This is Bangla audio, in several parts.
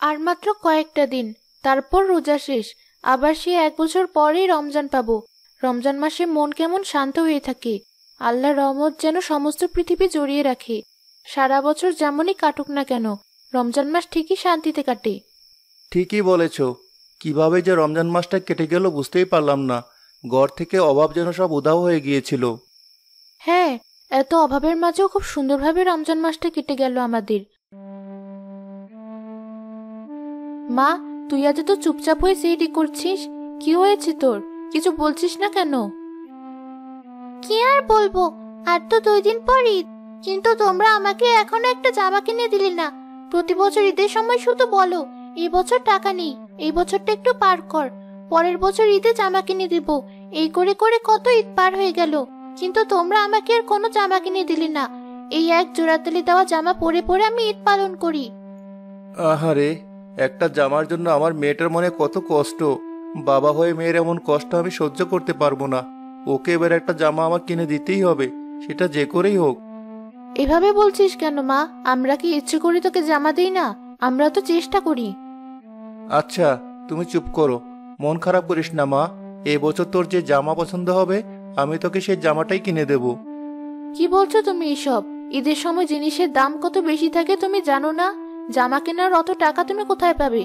আর মাত্র কয়েকটা দিন, তারপর রোজা শেষ। আবার সে 1 বছর পরেই রমজান পাবো। রমজান মাসে মন কেমন শান্ত হয়ে থাকে। আল্লাহর রহমত যেন সমস্ত পৃথিবী জড়িয়ে রাখে। সারা বছর যেমনই কাটুক না কেন, রমজান মাস ঠিকই শান্তিতে কাটে। ঠিকই বলেছ। কিভাবে যে রমজান মাসটা কেটে গেল বুঝতেই পারলাম না। ঘর থেকে অভাব যেন সব উধাও হয়ে গিয়েছিল। হ্যাঁ, এত অভাবের মাঝেও খুব সুন্দরভাবে রমজান মাসটা কেটে গেল আমাদের। মা, তুই আজ তো চুপচাপ হয়ে সেইটি করছিস। কি হয়েছে তোর? কিছু বলছিস না কেন? কি আর বলবো, আর তো 2 দিন পর ঈদ, কিন্তু তোমরা আমাকে এখনো একটা জামা কিনে দিলে না। প্রতি বছর ঈদের সময় শুধু বলো এই বছর টাকা নেই, এই বছরটা একটু পার কর, পরের বছর ঈদে জামা কিনে দিব। এই করে করে কত ঈদ পার হয়ে গেল, কিন্তু তোমরা আমাকে আর কোনো জামা কিনে দিলে না। এই এক জোড়াতালি দেওয়া জামা পরে পরে আমি ঈদ পালন করি। আহারে, একটা জামার জন্য আমার মেয়েটার মনে কত কষ্ট। বাবা হয়ে মেয়ের এমন কষ্ট আমি সহ্য করতে পারবো না। ওকে এবার একটা জামা আমার কিনে দিতেই হবে, সেটা যে করেই হোক। এভাবে বলছিস কেন মা? আমরা কি ইচ্ছে করে তোকে জামা দেই না? আমরা তো চেষ্টা করি। আচ্ছা, তুমি চুপ করো। মন খারাপ করিস না মা। এবছর তোর যে জামা পছন্দ হবে আমি তোকে সেই জামাটাই কিনে দেব। কি বলছো তুমি এসব? ঈদের সময় জিনিসের দাম কত বেশি থাকে তুমি জানো না? জামা কেনার অত টাকা তুমি কোথায় পাবে?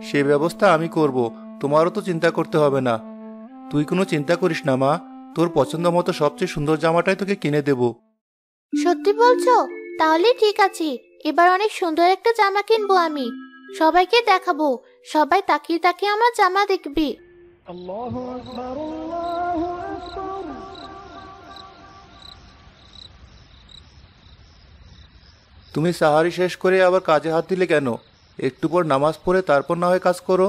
সে ব্যবস্থা আমি করব, তোমারও তো চিন্তা করতে হবে না। তুই কোনো চিন্তা করিস না মা, তোর পছন্দ মতো সবচেয়ে সুন্দর জামাটাই তোকে কিনে দেব। সত্যি বলছো? তাহলে ঠিক আছে, এবার অনেক সুন্দর একটা জামা কিনবো আমি, সবাইকে দেখাবো। সবাই তাকিয়ে তাকিয়ে আমার জামা দেখবে। তুমি সাহারি শেষ করে আবার কাজে হাত দিলে কেন? একটু পর নামাজ পড়ে তারপর না হয় কাজ করো।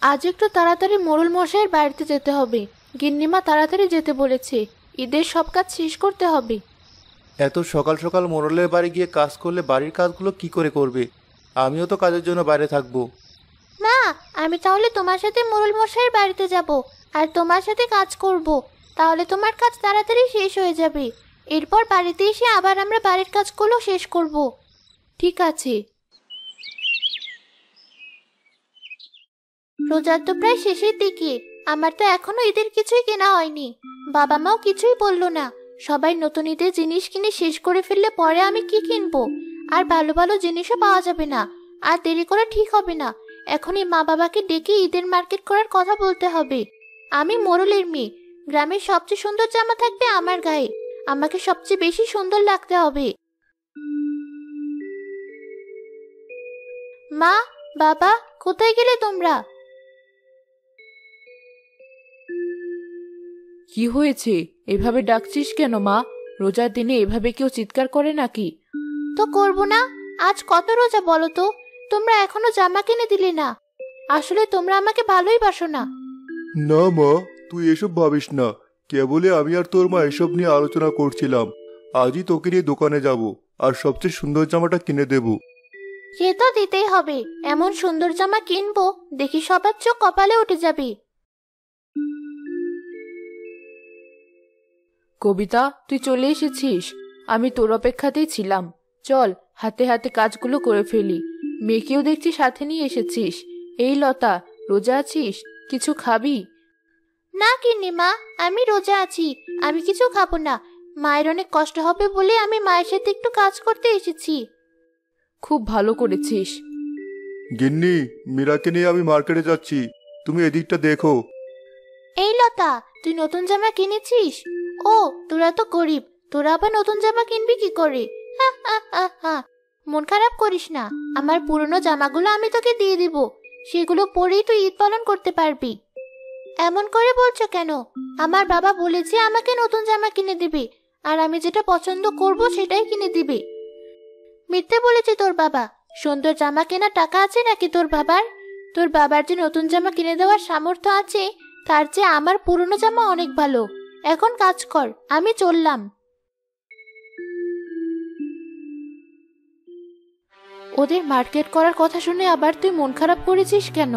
আজ একটু তাড়াতাড়ি মোড়ল মশাইয়ের বাড়িতে যেতে হবে। গিন্নিমা তাড়াতাড়ি যেতে বলেছে, ঈদের সব কাজ শেষ করতে হবে। এত সকাল সকাল মোড়লের বাড়ি গিয়ে কাজ করলে বাড়ির কাজগুলো কি করে করবে? আমিও তো কাজের জন্য বাইরে থাকবো। মা, আমি তাহলে তোমার সাথে মোড়ল মশাইয়ের বাড়িতে যাব আর তোমার সাথে কাজ করব। তাহলে তোমার কাজ তাড়াতাড়ি শেষ হয়ে যাবে। এরপর বাড়িতে এসে আবার আমরা বাড়ির কাজগুলো শেষ করব। ঠিক আছে। রোজার তো প্রায় শেষের দিকে, আমার তো এখনো ঈদের কিছুই কেনা হয়নি। বাবা মাও কিছুই বললো না। সবাই নতুন ঈদের জিনিস কিনে শেষ করে ফেললে পরে আমি কি কিনবো? আর ভালো ভালো জিনিসও পাওয়া যাবে না। আর দেরি করা ঠিক হবে না। এখনই মা বাবাকে ডেকে ঈদের মার্কেট করার কথা বলতে হবে। আমি মোড়লের মেয়ে, গ্রামের সবচেয়ে সুন্দর জামা থাকবে আমার গায়ে। আমাকে সবচেয়ে বেশি সুন্দর লাগতে হবে। মা, বাবা, কোথায় গেলে তোমরা? কি হয়েছে? এভাবে ডাকছিস কেন মা? রোজার দিনে এভাবে কেউ চিৎকার করে নাকি? তো করবো না? আজ কত রোজা বলো তো? তোমরা এখনো জামা কিনে দিলে না। আসলে তোমরা আমাকে ভালোই বাসো না। না মা, তুই এসব ভাবিস না। কেবলই আমি আর তোর মা এসব নিয়ে আলোচনা করছিলাম। আজই তোকে নিয়ে দোকানে যাব আর সবচেয়ে সুন্দর জামাটা কিনে দেব। সে তো দিতেই হবে। এমন সুন্দর জামা কিনবো, দেখি সবার চোখ কপালে উঠে যাবে। কবিতা, তুই চলে এসেছিস। আমি তোর অপেক্ষাতেই ছিলাম। চল, হাতে হাতে কাজগুলো করে ফেলি। মেয়েকেও দেখছি সাথে নিয়ে এসেছিস। এই লতা, রোজা আছিস? কিছু খাবি? না গিন্নিমা, আমি রোজা আছি। আমি কিছু খাবো না। মায়ের অনেক কষ্ট হবে বলে আমি মায়ের সাথে একটু কাজ করতে এসেছি। খুব ভালো করেছিস। গিন্নি, মীরাকে নিয়ে আমি মার্কেটে যাচ্ছি, তুমি এদিকটা দেখো। এই লতা, তুই নতুন জামা কিনেছিস? ও, তোরা তো গরিব, তোরা আবার নতুন জামা কিনবি কি করে? হা হা হা হা। মন খারাপ করিস না, আমার পুরনো জামাগুলো আমি তোকে দিয়ে দিব। সেগুলো পরেই তুই ঈদ পালন করতে পারবি। এমন করে বলছো কেন? আমার বাবা বলেছে আমাকে নতুন জামা কিনে দিবে, আর আমি যেটা পছন্দ করব সেটাই কিনে দিবে। মিথ্যে বলেছে তোর বাবা। সুন্দর জামা কেনার টাকা আছে নাকি তোর বাবার? তোর বাবার যে নতুন জামা কিনে দেওয়ার সামর্থ্য আছে, তার চেয়ে আমার পুরনো জামা অনেক ভালো। এখন কাজ কর, আমি চললাম। ওদের মার্কেট করার কথা শুনে আবার তুই মন খারাপ করেছিস কেন?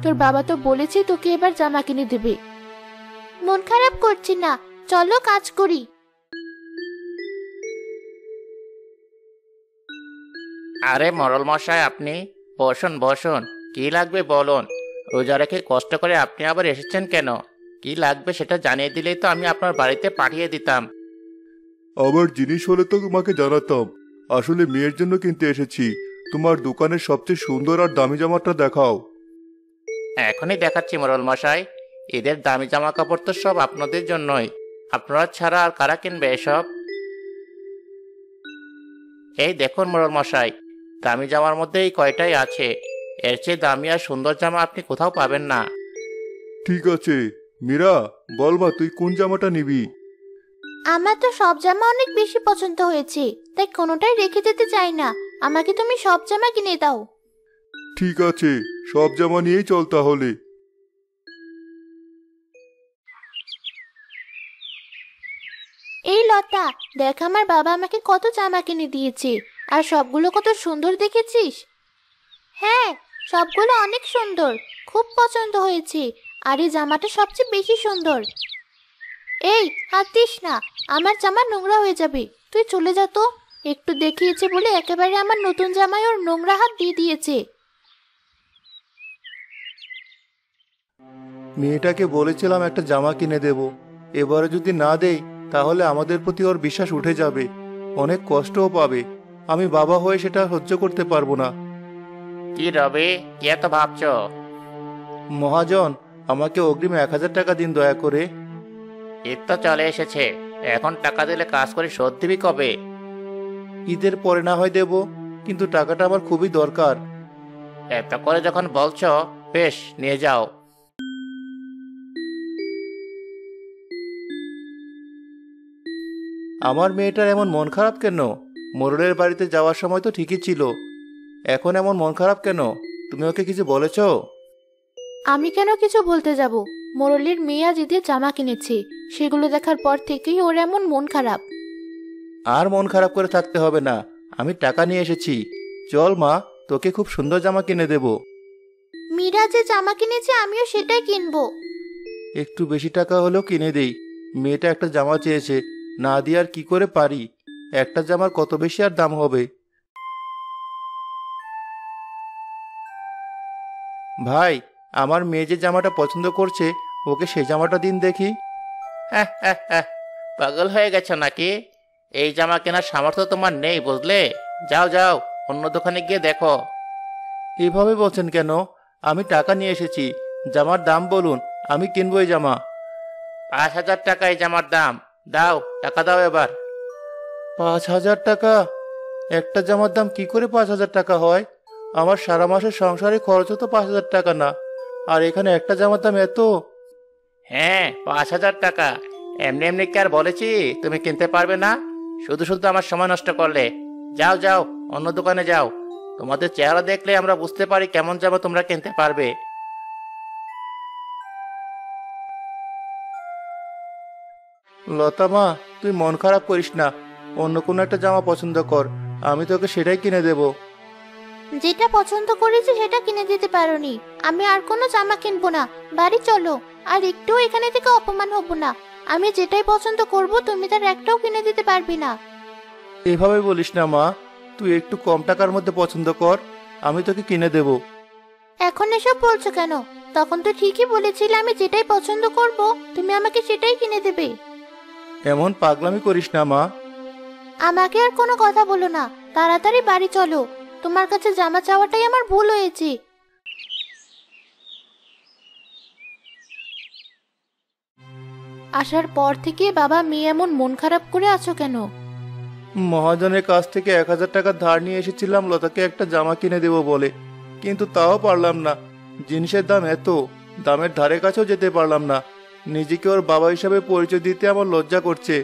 তোর বাবা তো বলেছে তোকে এবার জামা কিনে দেবে। মন খারাপ করছি না, চলো কাজ করি। আরে মোড়ল মশাই, আপনি বসুন বসুন, কি লাগবে বলুন। রোজা রেখে কষ্ট করে আপনি আবার এসেছেন কেন? কি লাগবে সেটা জানিয়ে দিলেই তো আমি আপনার বাড়িতে পাঠিয়ে দিতাম। আবার জিনিস হলে তো তোমাকে জানাতাম। আসলে মেয়ের জন্য কিনতে এসেছি। তোমার দোকানের সবচেয়ে সুন্দর আর দামি জামাটা দেখাও। এখনই দেখাচ্ছি মোড়ল মশাই। ঈদের দামি জামা কাপড় তো সব আপনাদের জন্যই। আপনারা ছাড়া আর কারা কিনবে এসব? এই দেখুন মোড়ল মশাই, দামি জামার মধ্যে এই কয়টাই আছে। এর চেয়ে দামি আর সুন্দর জামা আপনি কোথাও পাবেন না। ঠিক আছে, মীরা, বল মা তুই কোন জামাটা নিবি? আমার তো সব জামা অনেক বেশি পছন্দ হয়েছে, তাই কোনোটাই রেখে যেতে চাই না। আমাকে তুমি সব জামা কিনে দাও। ঠিক আছে, সব জামা নিয়েই চল তাহলে। এই লতা, দেখ আমার বাবা আমাকে কত জামা কিনে দিয়েছে। আর সবগুলো কত সুন্দর দেখেছিস? হ্যাঁ, সবগুলো অনেক সুন্দর, খুব পছন্দ হয়েছে। আর এই জামাটা সবচেয়ে বেশি সুন্দর। এই, হাত দিস না, আমার জামা নোংরা হয়ে যাবে। তুই চলে যা তো। একটু দেখিয়েছে বলে একেবারে আমার নতুন জামায় ওর নোংরা হাত দিয়ে দিয়েছে। মেয়েটাকে বলেছিলাম একটা জামা কিনে দেব, এবারে যদি না দেই তাহলে আমাদের প্রতি ওর বিশ্বাস উঠে যাবে, অনেক কষ্টও পাবে। আমি বাবা হয়ে সেটা সহ্য করতে পারবো না। কি রবি, কি এত ভাবছো? মহাজন, আমাকে অগ্রিম 1000 টাকা দিন দয়া করে। ঈদ তো চলে এসেছে, এখন টাকা দিলে কাজ করে শোধ দিবি কবে? ঈদের পরে না হয় দেব, কিন্তু টাকাটা আমার খুবই দরকার। এত করে যখন বলছো, বেশ নিয়ে যাও। আমার মেয়েটার এমন মন খারাপ কেন? মোরলের বাড়িতে যাওয়ার সময় তো ঠিকই ছিল, এখন এমন মন খারাপ কেন? তুমি ওকে কিছু বলেছো? আমি কেন কিছু বলতে যাব? মোরলের মেয়ে আজ ঈদের জামা কিনেছে, সেগুলো দেখার পর থেকেই ওর এমন মন খারাপ। আর মন খারাপ করে থাকতে হবে না, আমি টাকা নিয়ে এসেছি। চল মা, তোকে খুব সুন্দর জামা কিনে দেব। মীরা যে জামা কিনেছে আমিও সেটাই কিনবো। একটু বেশি টাকা হলেও কিনে দেই। মেয়েটা একটা জামা চেয়েছে, না দিয়ে আর কি করে পারি? একটা জামার কত বেশি আর দাম হবে? ভাই, আমার মেয়ে যে জামাটা পছন্দ করছে, ওকে সেই জামাটা দিন দেখি। হ্যাঁ হ্যাঁ হ্যাঁ, পাগল হয়ে গেছো নাকি? এই জামা কেনার সামর্থ্য তোমার নেই বুঝলে। যাও যাও, অন্য দোকানে গিয়ে দেখো। এভাবে বলছেন কেন? আমি টাকা নিয়ে এসেছি, জামার দাম বলুন, আমি কিনবো এই জামা। 5000 টাকা এই জামার দাম। দাও, টাকা দাও এবার। 5000 টাকা? একটা জামার দাম কি করে 5000 টাকা হয়? আমার সারা মাসের সংসারে খরচও তো 5000 টাকা না, আর এখানে একটা জামার দাম এত? হ্যাঁ, 5000 টাকা। এমনি এমনি কি আর বলেছি তুমি কিনতে পারবে না? শুধু শুধু আমার সময় নষ্ট করলে। যাও যাও, অন্য দোকানে যাও। তোমাদের চেহারা দেখলে আমরা বুঝতে পারি কেমন জামা তোমরা কিনতে পারবে। লতা মা, তুই মন খারাপ করিস না, অন্য কোনো একটা জামা পছন্দ কর, আমি তোকে সেটাই কিনে দেব। যেটা পছন্দ করেছি সেটা কিনে দিতে পারোনি। আমি আর কোনো জামা কিনবো না, বাড়ি চলো। আর একটু এখানে থেকে অপমান হব না। আমি যেটাই পছন্দ করব তুমি তার একটাও কিনে দিতে পারবি না। এভাবে বলিস না মা, তুই একটু কম টাকার মধ্যে পছন্দ কর, আমি তোকে কিনে দেব। এখন এসব বলছো কেন? তখন তো ঠিকই বলেছিলে আমি যেটাই পছন্দ করব তুমি আমাকে সেটাই কিনে দেবে। এমন পাগলামি করিস না মা। আমাকে আর কোনো কথা বলো না, তাড়াতাড়ি বাড়ি চলো। তোমার কাছে জামা চাওয়াটাই আমার ভুল হয়েছে। আসার পর থেকে বাবা মেয়ে এমন মন খারাপ করে আছো কেন? মহাজনের কাছ থেকে 1000 টাকা ধার নিয়ে এসেছিলাম লতাকে একটা জামা কিনে দেব বলে, কিন্তু তাও পারলাম না। জিনিসের দাম এত, দামের ধারে কাছেও যেতে পারলাম না। নিজেকে ওর বাবা হিসাবে পরিচয় দিতে আমার লজ্জা করছে।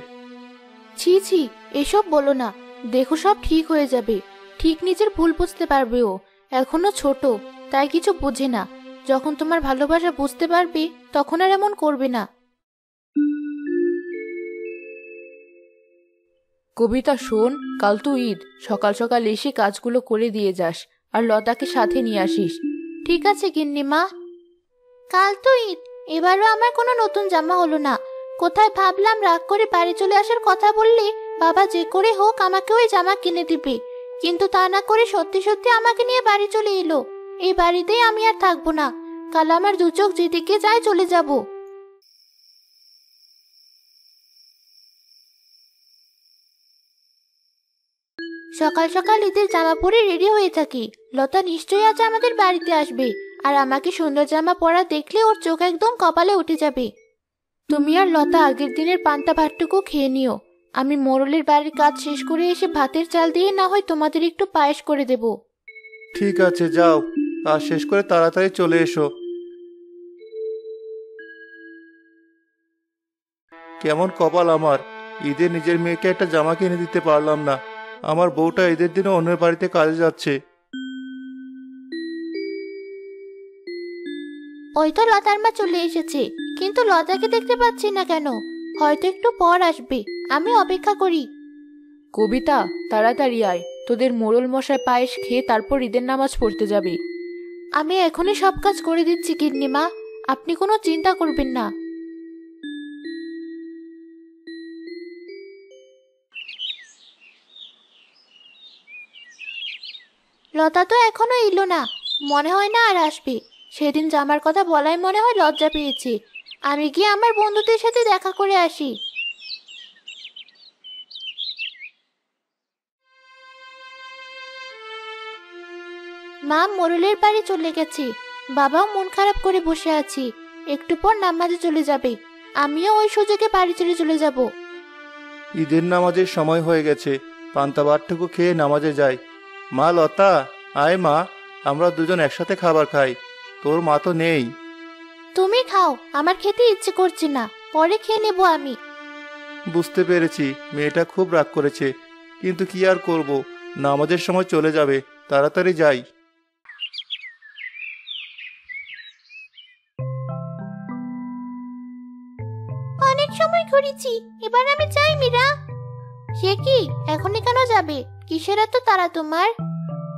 ছি ছি, এসব বলো না। দেখো সব ঠিক হয়ে যাবে। ঠিক নিজের ভুল বুঝতে পারবে ও। এখনো ছোট, তাই কিছু বোঝে না। যখন তোমার ভালোবাসা বুঝতে পারবে তখন আর এমন করবে না। কবিতা শোন, কাল তো ঈদ, সকাল সকাল এসে কাজগুলো করে দিয়ে যাস, আর লতাকে সাথে নিয়ে আসিস। ঠিক আছে গিন্নিমা। কাল তো ঈদ, এবারও আমার কোনো নতুন জামা হলো না। কোথায় ভাবলাম রাগ করে বাড়ি চলে আসার কথা বললে বাবা যে করে হোক আমাকে ওই জামা কিনে দিবে। কিন্তু তা না করে সত্যি সত্যি আমাকে নিয়ে বাড়ি চলে এলো। এই বাড়িতেই আমি আর থাকবো না। কাল আমার দু চোখ যেদিকে যায় চলে যাব। সকাল সকাল ঈদের জামা পরে রেডি হয়ে থাকি। লতা নিশ্চয়ই আজ আমাদের বাড়িতে আসবে, আর আমাকে সুন্দর জামা পরা দেখলে ওর চোখ একদম কপালে উঠে যাবে। তুমি আর লতা আগের দিনের পান্তা ভাতটুকু খেয়ে নিও। আমি মোড়লের বাড়ির কাজ শেষ করে এসে ভাতের চাল দিয়ে না হয় তোমাদের একটু পায়েস করে দেব। ঠিক আছে, যাও, কাজ শেষ করে তাড়াতাড়ি চলে এসো। কেমন কপাল আমার, ঈদে নিজের মেয়েকে একটা জামা কিনে দিতে পারলাম না। আমার বউটা ঈদের দিনে অন্যের বাড়িতে কাজে যাচ্ছে। ওই তো লতার মা চলে এসেছে, কিন্তু লতাকে দেখতে পাচ্ছি না কেন? হয়তো একটু পর আসবে, আমি অপেক্ষা করি। কবিতা, তাড়াতাড়ি আয়, তোদের মোড়ল মশাই পায়েস খেয়ে তারপর ঈদের নামাজ পড়তে যাবে। আমি এখনই সব কাজ করে দিচ্ছি গিন্নিমা, আপনি কোনো চিন্তা করবেন না। লতা তো এখনো এলো না, মনে হয় না আর আসবে। সেদিন জামার কথা বলাই মনে হয় লজ্জা পেয়েছে। আমি গিয়ে আমার বন্ধুদের সাথে দেখা করে আসি। মা মোরলের বাড়ি চলে গেছে, বাবাও মন খারাপ করে বসে আছি। একটু পর নামাজে চলে যাবে, আমিও ওই সুযোগে বাড়ি ছেড়ে চলে যাব। ঈদের নামাজের সময় হয়ে গেছে, পান্তা ভাতটুকু খেয়ে নামাজে যাই। মা লতা, আয় মা, আমরা দুজন একসাথে খাবার খাই। তোর মা তো নেই। তুমি খাও, আমার খেতে ইচ্ছে করছে না, পরে খেয়ে নেবো আমি। বুঝতে পেরেছি, মেয়েটা খুব রাগ করেছে, কিন্তু কি আর করব, নামাজের সময় চলে যাবে, তাড়াতাড়ি যাই। অনেক সময় ঘুরেছি, এবার আমি যাই মীরা। সে কি, এখনই কেন যাবে? কিসের এত তাড়া তোমার?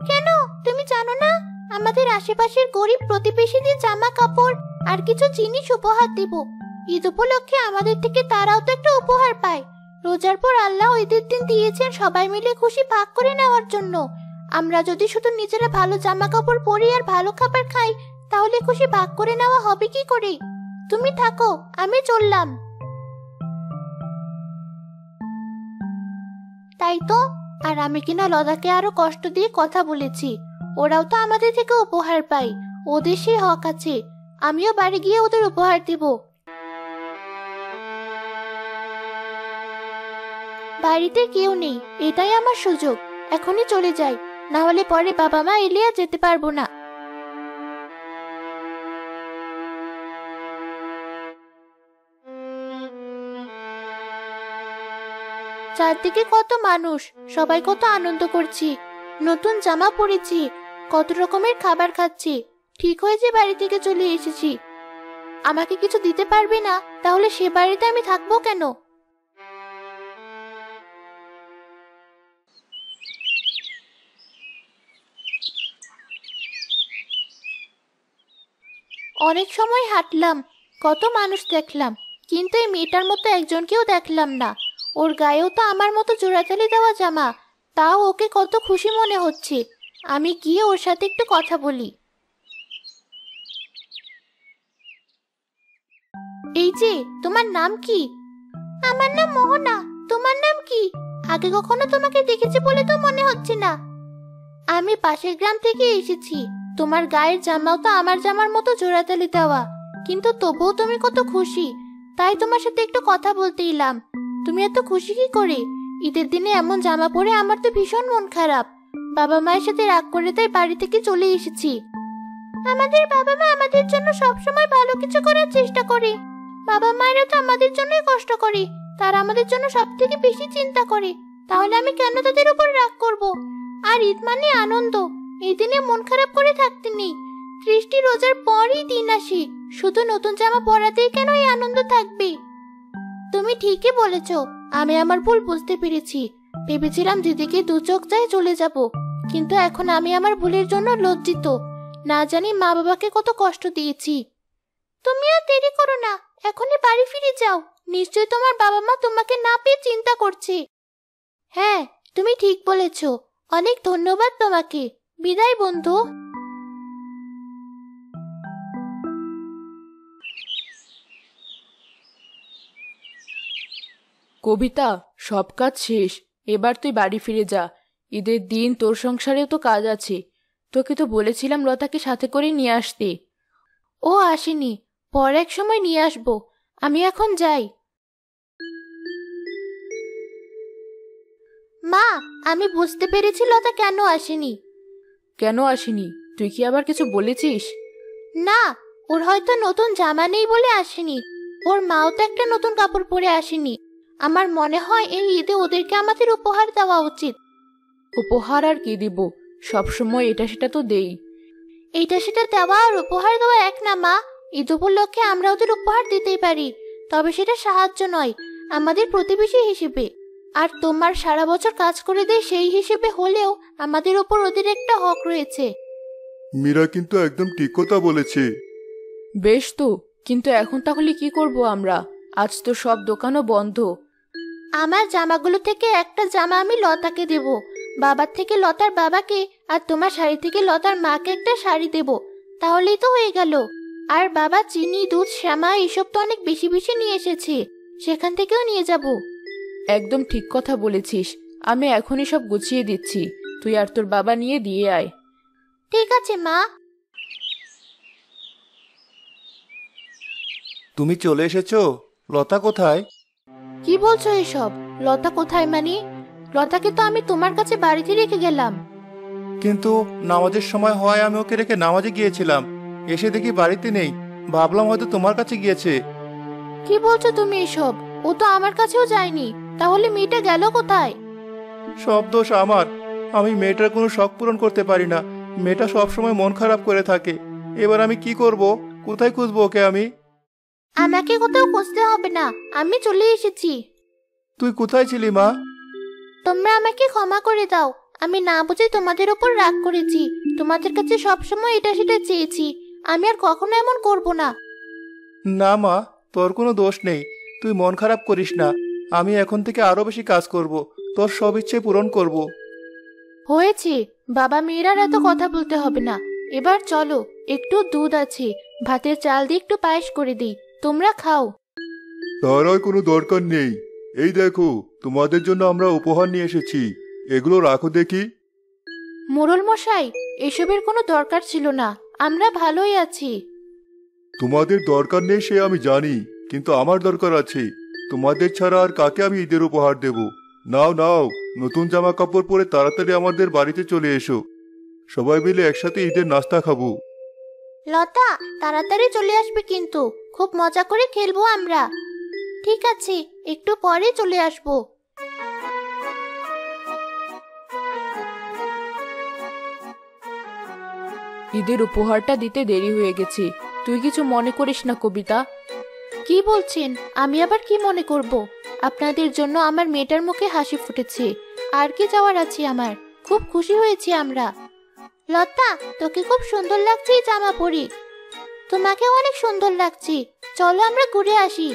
কেন, তুমি জানো না আমাদের আশেপাশের গরিব প্রতিবেশীদের জামা কাপড় আর কিছু জিনিস উপহার দেব। ঈদ উপলক্ষে আমাদের থেকে তারাও তো একটা উপহার পায়। রোজার পর আল্লাহ ঈদের দিন দিয়েছেন সবাই মিলে খুশি ভাগ করে নেওয়ার জন্য। আমরা যদি শুধু নিজেরা ভালো জামা কাপড় পরি আর ভালো খাবার খাই, তাহলে খুশি ভাগ করে নেওয়া হবে কি করে? তুমি থাকো, আমি চললাম। তাই তো, আর আমি কিনা লতাকে আরো কষ্ট দিয়ে কথা বলেছি। ওরাও তো আমাদের থেকে উপহার পায়, ওদের সে হক আছে। আমিও বাড়ি গিয়ে ওদের উপহার দেব। বাড়িতে কেউ নেই, এটাই আমার সুযোগ। এখনই চলে যাই, না হলে পরে বাবা মা এলে আর যেতে পারবো না। চারদিকে কত মানুষ, সবাই কত আনন্দ করছি। নতুন জামা পরেছি, কত রকমের খাবার খাচ্ছি। ঠিক হয়েছে বাড়ি থেকে চলে এসেছি। আমাকে কিছু দিতে পারবে না, তাহলে সে বাড়িতে আমি থাকবো কেন? অনেক সময় হাঁটলাম, কত মানুষ দেখলাম, কিন্তু এই মেয়েটার মতো একজনকেও দেখলাম না। ওর গায়েও তো আমার মতো জোড়াতালি দেওয়া জামা, তাও ওকে কত খুশি মনে হচ্ছে। আমি গিয়ে ওর সাথে একটু কথা বলি। এই যে, তোমার নাম কি? আমার নাম মোহনা। তোমার নাম কি? আগে কখনো তোমাকে দেখেছি বলে তো মনে হচ্ছে না। আমি পাশের গ্রাম থেকে এসেছি। তোমার গায়ের জামাও তো আমার জামার মতো জোড়াতালি দেওয়া, কিন্তু তবুও তুমি কত খুশি, তাই তোমার সাথে একটু কথা বলতে এলাম। তুমি এত খুশি কি করে? ঈদের দিনে এমন জামা পরে আমার তো ভীষণ মন খারাপ। বাবা মায়ের সাথে রাগ করে তাই বাড়ি থেকে চলে এসেছি। আমাদের বাবা মা আমাদের জন্য সবসময় ভালো কিছু করার চেষ্টা করে। বাবা মায়েরা তো আমাদের জন্যই কষ্ট করে, তারা আমাদের জন্য সব থেকে বেশি চিন্তা করে। তাহলে আমি কেন তাদের উপর রাগ করব? আর ঈদ মানে আনন্দ, এই দিনে মন খারাপ করে থাকতে নেই। 30টি রোজার পরই দিন আসে, শুধু নতুন জামা পরাতেই কেন এই আনন্দ থাকবে? তুমি ঠিকই বলেছ, আমি আমার ভুল বুঝতে পেরেছি। ভেবেছিলাম দিদিকে দু চোখ যায় চলে যাব, কিন্তু এখন আমি আমার ভুলের জন্য লজ্জিত। না জানি মা বাবাকে কত কষ্ট দিয়েছি। তুমি আর দেরি করো না, এখনই বাড়ি ফিরে যাও। নিশ্চয়ই তোমার বাবা মা তোমাকে না পেয়ে চিন্তা করছে। হ্যাঁ, তুমি ঠিক বলেছ, অনেক ধন্যবাদ তোমাকে। বিদায় বন্ধু। কবিতা, সব কাজ শেষ, এবার তুই বাড়ি ফিরে যা। ঈদের দিন তোর সংসারেও তো কাজ আছে। তোকে তো বলেছিলাম লতাকে সাথে করে নিয়ে আসতে। ও আসেনি, পর এক সময় নিয়ে আসবো। আমি এখন যাই। মা, আমি বুঝতে পেরেছি লতা কেন আসেনি। কেন আসেনি? তুই কি আবার কিছু বলেছিস? না, ওর হয়তো নতুন জামা নেই বলে আসেনি। ওর মাও তো একটা নতুন কাপড় পরে আসেনি। আমার মনে হয় এই ঈদে ওদেরকে আমাদের উপহার দেওয়া উচিত। উপহার আর কি দিব, সবসময় এটা সেটা তো দেই। এইটা সেটা দেওয়া আর উপহার দেওয়া এক না মা। ঈদ উপলক্ষে আমরা ওদের উপহার দিতেই পারি, তবে সেটা সাহায্য নয়, আমাদের প্রতিবেশী হিসেবে। আর তোমার সারা বছর কাজ করে দেয় সেই হিসেবে হলেও আমাদের উপর ওদের একটা হক রয়েছে। মীরা কিন্তু একদম ঠিক কথা বলেছে। বেশ তো, কিন্তু এখন তাহলে কি করব আমরা? আজ তো সব দোকানও বন্ধ। আমার জামাগুলো থেকে একটা জামা আমি লতাকে দেব, বাবার থেকে লতার বাবাকে, আর তোমার শাড়ি থেকে লতার মাকে একটা শাড়ি দেব। তাহলেই তো হয়ে গেল। আর বাবা চিনি, দুধ, শ্যামা এসব তো অনেক বেশি বেশি নিয়ে এসেছে, সেখান থেকেও নিয়ে যাব। একদম ঠিক কথা বলেছিস। আমি এখনই সব গুছিয়ে দিচ্ছি, তুই আর তোর বাবা নিয়ে দিয়ে আয়। ঠিক আছে মা। তুমি চলে এসেছো? লতা কোথায়? কি বলছো এসব? লতা কোথায় মানে? লতাকে তো আমি তোমার কাছে বাড়িতে রেখে গেলাম। কিন্তু নামাজের সময় হয় আমি ওকে রেখে নামাজে গিয়েছিলাম, এসে দেখি বাড়িতে নেই। ভাবলাম হয়তো তোমার কাছে গিয়েছে। কি বলছো তুমি এসব? ও তো আমার কাছেও যায়নি। তাহলে মেয়েটা গেল কোথায়? সব দোষ আমার। আমি মেয়েটার কোনো শখ পূরণ করতে পারি না। মেয়েটা সবসময় মন খারাপ করে থাকে। এবার আমি কি করব? কোথায় খুঁজবো ওকে আমি? আমাকে কোথাও খুঁজতে হবে না, আমি চলে এসেছি। তুই কোথায় ছিলি মা? তোমরা আমাকে ক্ষমা করে দাও। আমি না বুঝে তোমাদের উপর রাগ করেছি। তোমাদের কাছে সবসময় এটা সেটা চেয়েছি। আমি আর কখনো এমন করব না। না মা, তোর কোনো দোষ নেই। তুই মন খারাপ করিস না। আমি এখন থেকে আরো বেশি কাজ করব, তোর সব ইচ্ছে পূরণ করব। হয়েছে, বাবা মেয়ের আর এত কথা বলতে হবে না। এবার চলো, একটু দুধ আছে, ভাতের চাল দিয়ে একটু পায়েস করে দিই, তোমরা খাও। তার আর কোনো দরকার নেই। এই দেখো, তোমাদের জন্য আমরা উপহার নিয়ে এসেছি, এগুলো রাখো দেখি। মোড়ল মশাই, এসবের কোনো দরকার ছিল না, আমরা ভালোই আছি। তোমাদের দরকার নেই সে আমি জানি, কিন্তু আমার দরকার আছে। তোমাদের ছাড়া আর কাকে আমি ঈদের উপহার দেব? নাও নাও, নতুন জামা কাপড় পরে তাড়াতাড়ি আমাদের বাড়িতে চলে এসো। সবাই মিলে একসাথে ঈদের নাস্তা খাবো। লতা, তাড়াতাড়ি চলে আসবে কিন্তু, খুব মজা করে খেলবো আমরা। ঠিক আছে, একটু পরে চলে আসবো। ঈদের উপহারটা দিতে দেরি হয়ে গেছে, তুই কিছু মনে করিস না কবিতা। কি বলছেন? আমি আবার কি মনে করব? আপনাদের জন্য আমার মেয়েটার মুখে হাসি ফুটেছে। আর কি যাওয়ার আছে আমার? খুব খুশি হয়েছি আমরা। লতা, তোকে খুব সুন্দর লাগছে এই জামা পরে। তোমাকে অনেক সুন্দর লাগছে। চলো আমরা ঘুরে আসি।